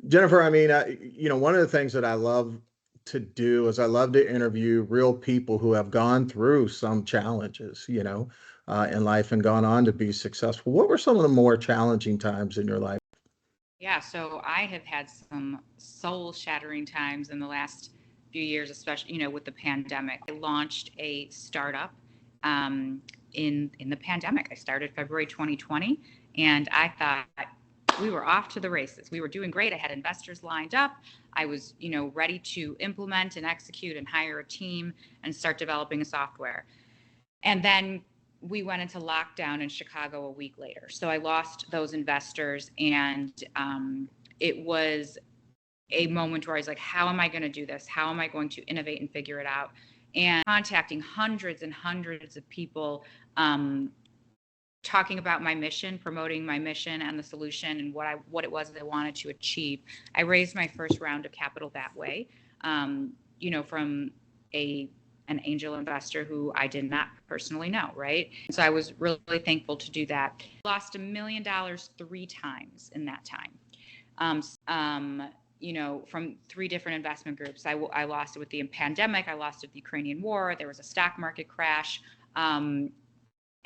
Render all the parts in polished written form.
Jennifer, I mean, one of the things that I love to do is I love to interview real people who have gone through some challenges, in life and gone on to be successful. What were some of the more challenging times in your life? Yeah, so I have had some soul shattering times in the last few years, especially, with the pandemic. I launched a startup in the pandemic. I started February 2020, and I thought we were off to the races. We were doing great. I had investors lined up. I was, ready to implement and execute and hire a team and start developing a software. And then we went into lockdown in Chicago a week later. So I lost those investors, and it was a moment where I was like, how am I going to do this? How am I going to innovate and figure it out? And contacting hundreds and hundreds of people, talking about my mission, promoting my mission and the solution and what it was that I wanted to achieve. I raised my first round of capital that way, from an angel investor who I did not personally know, right? So I was really thankful to do that. Lost $1 million 3 times in that time. From 3 different investment groups. I lost it with the pandemic. I lost it with the Ukrainian war. There was a stock market crash.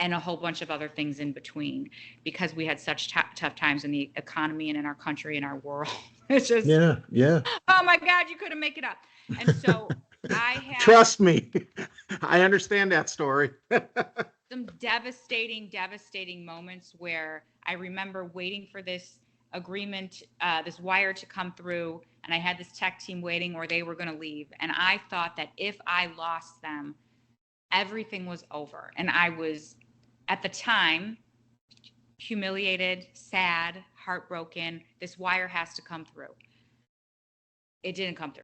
And a whole bunch of other things in between, because we had such tough times in the economy and in our country and our world. It's just, Yeah, yeah. oh my God, you couldn't make it up. And so I had Trust me, I understand that story. some devastating moments where I remember waiting for this agreement, this wire to come through, and I had this tech team waiting, or they were going to leave. And I thought that if I lost them, everything was over. And I was, at the time, humiliated, sad, heartbroken. This wire has to come through. It didn't come through.